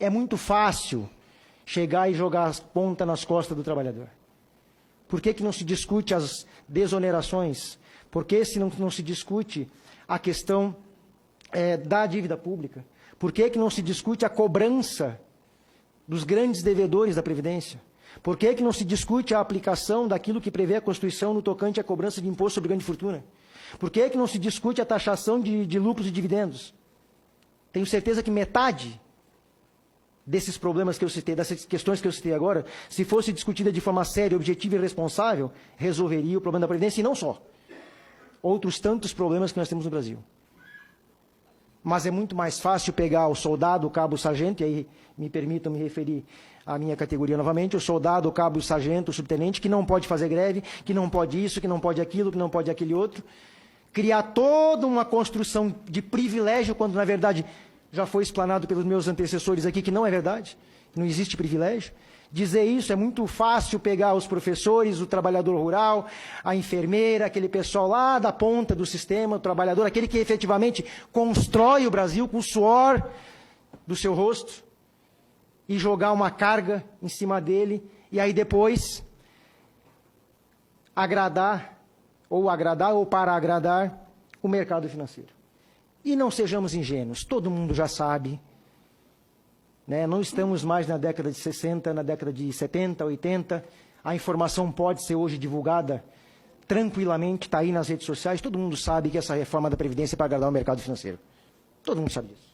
é muito fácil chegar e jogar as pontas nas costas do trabalhador. Por que não se discute as desonerações? Por que não se discute a questão da dívida pública? Por que não se discute a cobrança dos grandes devedores da Previdência? Por que não se discute a aplicação daquilo que prevê a Constituição no tocante à cobrança de imposto sobre grande fortuna? Por que não se discute a taxação de lucros e dividendos? Tenho certeza que metade desses problemas que eu citei, dessas questões que eu citei agora, se fosse discutida de forma séria, objetiva e responsável, resolveria o problema da Previdência e não só. Outros tantos problemas que nós temos no Brasil. Mas é muito mais fácil pegar o soldado, o cabo, o sargento, e aí me permitam me referir à minha categoria novamente, o soldado, o cabo, o sargento, o subtenente, que não pode fazer greve, que não pode isso, que não pode aquilo, que não pode aquele outro, criar toda uma construção de privilégio, quando na verdade já foi explanado pelos meus antecessores aqui que não é verdade, não existe privilégio. Dizer isso é muito fácil pegar os professores, o trabalhador rural, a enfermeira, aquele pessoal lá da ponta do sistema, o trabalhador, aquele que efetivamente constrói o Brasil com o suor do seu rosto, e jogar uma carga em cima dele, e aí depois agradar ou para agradar o mercado financeiro. E não sejamos ingênuos, todo mundo já sabe, né? Não estamos mais na década de 60, na década de 70, 80, a informação pode ser hoje divulgada tranquilamente, está aí nas redes sociais, todo mundo sabe que essa reforma da Previdência é para agradar o mercado financeiro. Todo mundo sabe disso.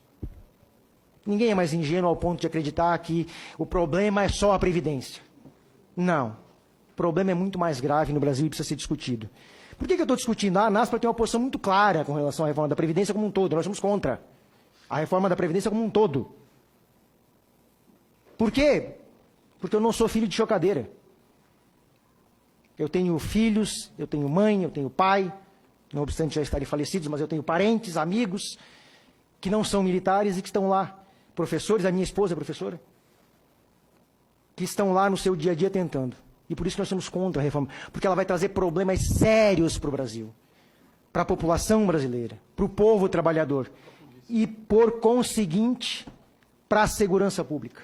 Ninguém é mais ingênuo ao ponto de acreditar que o problema é só a Previdência. Não. O problema é muito mais grave no Brasil e precisa ser discutido. Por que eu estou discutindo? A ANASPRA tem uma posição muito clara com relação à reforma da Previdência como um todo. Nós somos contra a reforma da Previdência como um todo. Por quê? Porque eu não sou filho de chocadeira. Eu tenho filhos, eu tenho mãe, eu tenho pai, não obstante já estarem falecidos, mas eu tenho parentes, amigos, que não são militares e que estão lá. Professores, a minha esposa é professora, que estão lá no seu dia a dia tentando. E por isso que nós somos contra a reforma, porque ela vai trazer problemas sérios para o Brasil, para a população brasileira, para o povo trabalhador e, por conseguinte, para a segurança pública.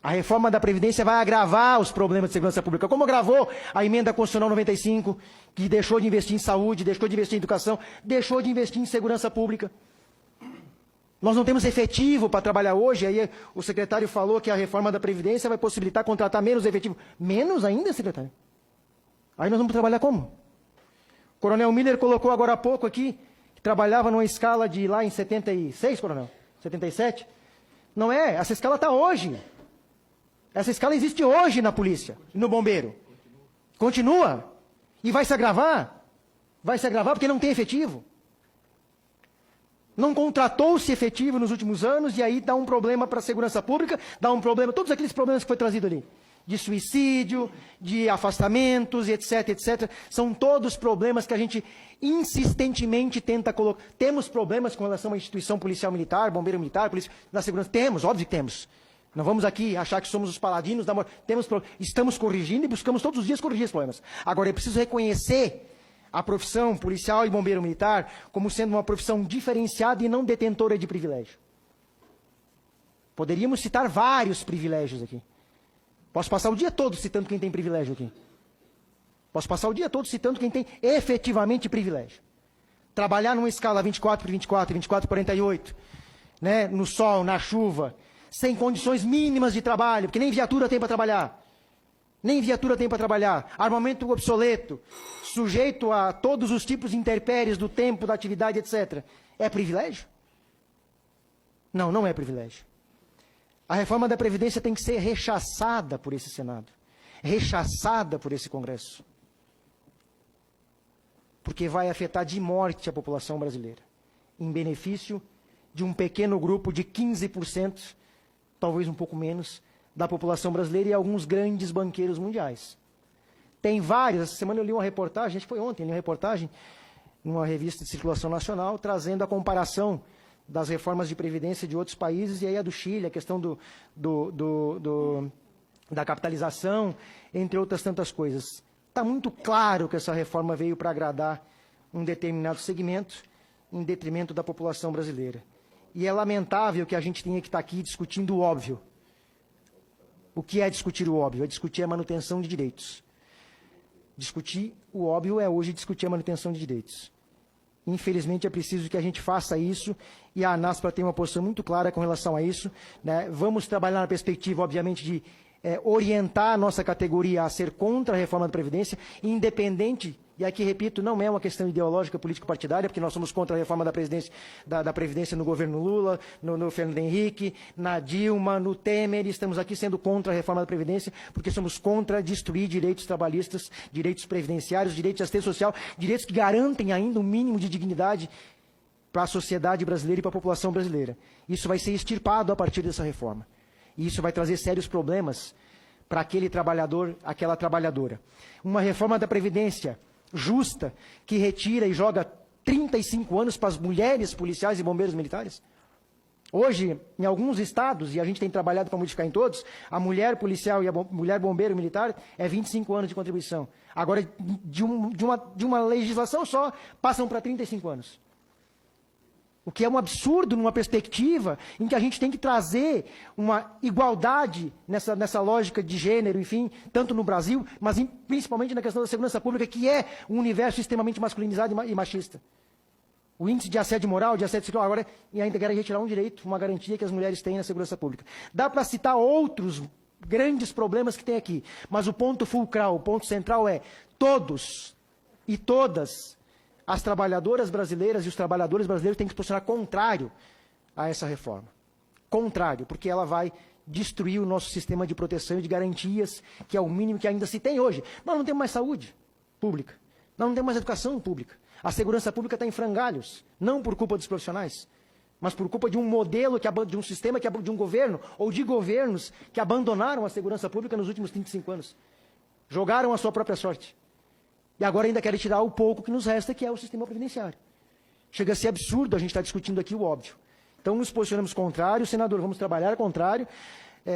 A reforma da Previdência vai agravar os problemas de segurança pública, como agravou a emenda constitucional 95, que deixou de investir em saúde, deixou de investir em educação, deixou de investir em segurança pública. Nós não temos efetivo para trabalhar hoje, aí o secretário falou que a reforma da Previdência vai possibilitar contratar menos efetivo. Menos ainda, secretário? Aí nós vamos trabalhar como? O coronel Miller colocou agora há pouco aqui, que trabalhava numa escala de lá em 76, coronel? 77? Não é, essa escala está hoje. Essa escala existe hoje na polícia e no bombeiro. Continua. E vai se agravar. Vai se agravar porque não tem efetivo. Não contratou-se efetivo nos últimos anos e aí dá um problema para a segurança pública, dá um problema, todos aqueles problemas que foi trazido ali, de suicídio, de afastamentos, etc, etc, são todos problemas que a gente insistentemente tenta colocar. Temos problemas com relação à instituição policial militar, bombeiro militar, polícia da segurança, temos, óbvio que temos. Não vamos aqui achar que somos os paladinos da morte. Estamos corrigindo e buscamos todos os dias corrigir os problemas. Agora, é preciso reconhecer a profissão policial e bombeiro militar como sendo uma profissão diferenciada e não detentora de privilégio. Poderíamos citar vários privilégios aqui. Posso passar o dia todo citando quem tem privilégio aqui. Posso passar o dia todo citando quem tem efetivamente privilégio. Trabalhar numa escala 24 por 24, 24 por 48, né, no sol, na chuva, sem condições mínimas de trabalho, porque nem viatura tem para trabalhar. Nem viatura tem para trabalhar, armamento obsoleto, sujeito a todos os tipos de intempéries do tempo, da atividade, etc. É privilégio? Não, não é privilégio. A reforma da Previdência tem que ser rechaçada por esse Senado, rechaçada por esse Congresso, porque vai afetar de morte a população brasileira, em benefício de um pequeno grupo de 15%, talvez um pouco menos, da população brasileira e alguns grandes banqueiros mundiais. Tem vários, essa semana eu li uma reportagem, acho que foi ontem, li uma reportagem numa revista de circulação nacional, trazendo a comparação das reformas de previdência de outros países, e aí a do Chile, a questão da capitalização, entre outras tantas coisas. Está muito claro que essa reforma veio para agradar um determinado segmento, em detrimento da população brasileira. E é lamentável que a gente tenha que estar aqui discutindo o óbvio. O que é discutir o óbvio? É discutir a manutenção de direitos. Discutir o óbvio é hoje discutir a manutenção de direitos. Infelizmente, é preciso que a gente faça isso, e a ANASPRA tem uma posição muito clara com relação a isso, né? Vamos trabalhar na perspectiva, obviamente, de orientar a nossa categoria a ser contra a reforma da Previdência, independente, e aqui repito, não é uma questão ideológica político-partidária, porque nós somos contra a reforma da Previdência no governo Lula, no Fernando Henrique, na Dilma, no Temer, estamos aqui sendo contra a reforma da Previdência, porque somos contra destruir direitos trabalhistas, direitos previdenciários, direitos de assistência social, direitos que garantem ainda um mínimo de dignidade para a sociedade brasileira e para a população brasileira. Isso vai ser extirpado a partir dessa reforma. E isso vai trazer sérios problemas para aquele trabalhador, aquela trabalhadora. Uma reforma da Previdência justa, que retira e joga 35 anos para as mulheres policiais e bombeiros militares. Hoje, em alguns estados, e a gente tem trabalhado para modificar em todos, a mulher policial e a mulher bombeiro militar é 25 anos de contribuição. Agora, de uma legislação só, passam para 35 anos. O que é um absurdo numa perspectiva em que a gente tem que trazer uma igualdade nessa lógica de gênero, enfim, tanto no Brasil, mas principalmente na questão da segurança pública, que é um universo extremamente masculinizado e machista. O índice de assédio moral, de assédio sexual, agora ainda querem retirar um direito, uma garantia que as mulheres têm na segurança pública. Dá para citar outros grandes problemas que tem aqui, mas o ponto fulcral, o ponto central é todos e todas as trabalhadoras brasileiras e os trabalhadores brasileiros têm que se posicionar contrário a essa reforma. Contrário, porque ela vai destruir o nosso sistema de proteção e de garantias, que é o mínimo que ainda se tem hoje. Nós não temos mais saúde pública, nós não temos mais educação pública. A segurança pública está em frangalhos, não por culpa dos profissionais, mas por culpa de um modelo, de um sistema, de um governo, ou de governos que abandonaram a segurança pública nos últimos 35 anos. Jogaram a sua própria sorte. E agora ainda querem tirar o pouco que nos resta, que é o sistema previdenciário. Chega a ser absurdo a gente estar discutindo aqui o óbvio. Então, nos posicionamos contrário, senador, vamos trabalhar contrário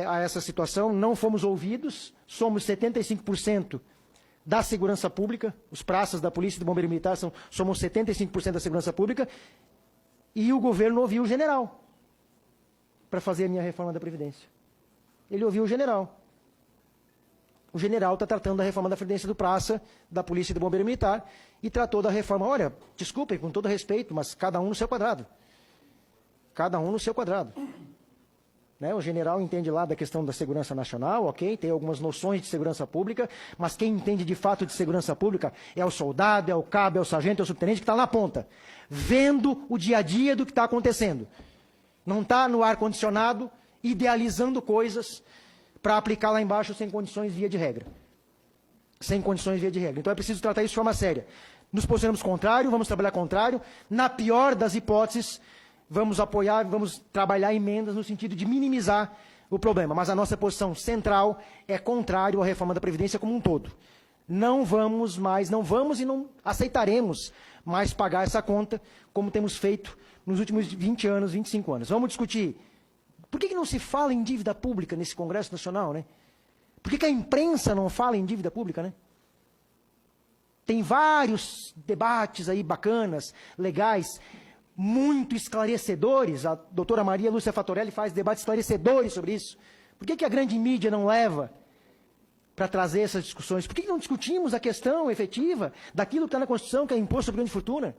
a essa situação. Não fomos ouvidos, somos 75% da segurança pública, os praças da polícia e do bombeiro militar somos 75% da segurança pública, e o governo ouviu o general para fazer a minha reforma da Previdência. Ele ouviu o general. O general está tratando da reforma da Previdência do Praça, da Polícia e do Bombeiro Militar, e tratou da reforma, olha, desculpem, com todo respeito, mas cada um no seu quadrado. Cada um no seu quadrado. Né? O general entende lá da questão da segurança nacional, ok, tem algumas noções de segurança pública, mas quem entende de fato de segurança pública é o soldado, é o cabo, é o sargento, é o subtenente que está na ponta, vendo o dia a dia do que está acontecendo. Não está no ar-condicionado, idealizando coisas para aplicar lá embaixo sem condições via de regra. Sem condições via de regra. Então é preciso tratar isso de forma séria. Nos posicionamos contrário, vamos trabalhar contrário. Na pior das hipóteses, vamos apoiar, vamos trabalhar emendas no sentido de minimizar o problema. Mas a nossa posição central é contrário à reforma da Previdência como um todo. Não vamos e não aceitaremos mais pagar essa conta, como temos feito nos últimos 20 anos, 25 anos. Vamos discutir. Por que não se fala em dívida pública nesse Congresso Nacional, né? Por que a imprensa não fala em dívida pública, né? Tem vários debates aí bacanas, legais, muito esclarecedores. A doutora Maria Lúcia Fatorelli faz debates esclarecedores sobre isso. Por que a grande mídia não leva para trazer essas discussões? Por que não discutimos a questão efetiva daquilo que está na Constituição, que é imposto sobre grande fortuna?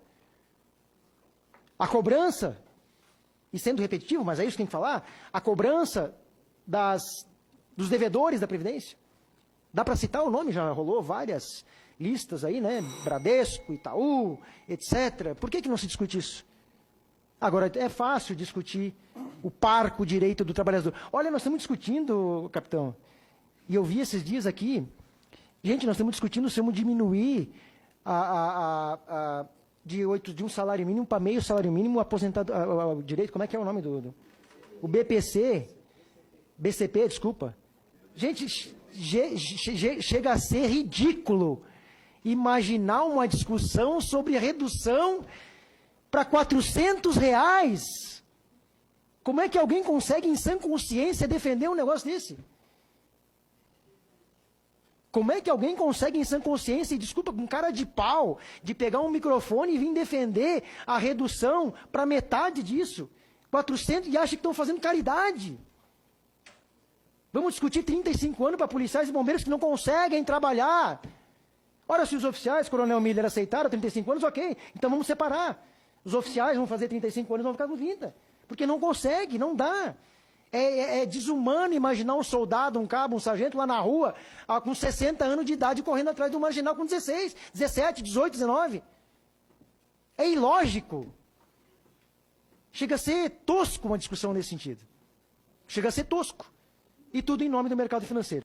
A cobrança, e sendo repetitivo, mas é isso que tem que falar, a cobrança dos devedores da Previdência. Dá para citar o nome, já rolou várias listas aí, né? Bradesco, Itaú, etc. Por que não se discute isso? Agora, é fácil discutir o parco direito do trabalhador. Olha, nós estamos discutindo, capitão, e eu vi esses dias aqui, gente, nós estamos discutindo se vamos diminuir de um salário mínimo para meio salário mínimo, aposentado, o direito, como é que é o nome o BCP, desculpa. Gente, chega a ser ridículo imaginar uma discussão sobre redução para R$400. Como é que alguém consegue, em sã consciência, defender um negócio desse? Como é que alguém consegue, em sã consciência, e desculpa, com cara de pau, de pegar um microfone e vir defender a redução para metade disso? 400 e acham que estão fazendo caridade. Vamos discutir 35 anos para policiais e bombeiros que não conseguem trabalhar. Ora, se os oficiais, Coronel Miller, aceitaram 35 anos, ok. Então vamos separar. Os oficiais vão fazer 35 anos e vão ficar com 30. Porque não consegue, não dá. É desumano imaginar um soldado, um cabo, um sargento lá na rua, com 60 anos de idade, correndo atrás de um marginal com 16, 17, 18, 19. É ilógico. Chega a ser tosco uma discussão nesse sentido. Chega a ser tosco. E tudo em nome do mercado financeiro.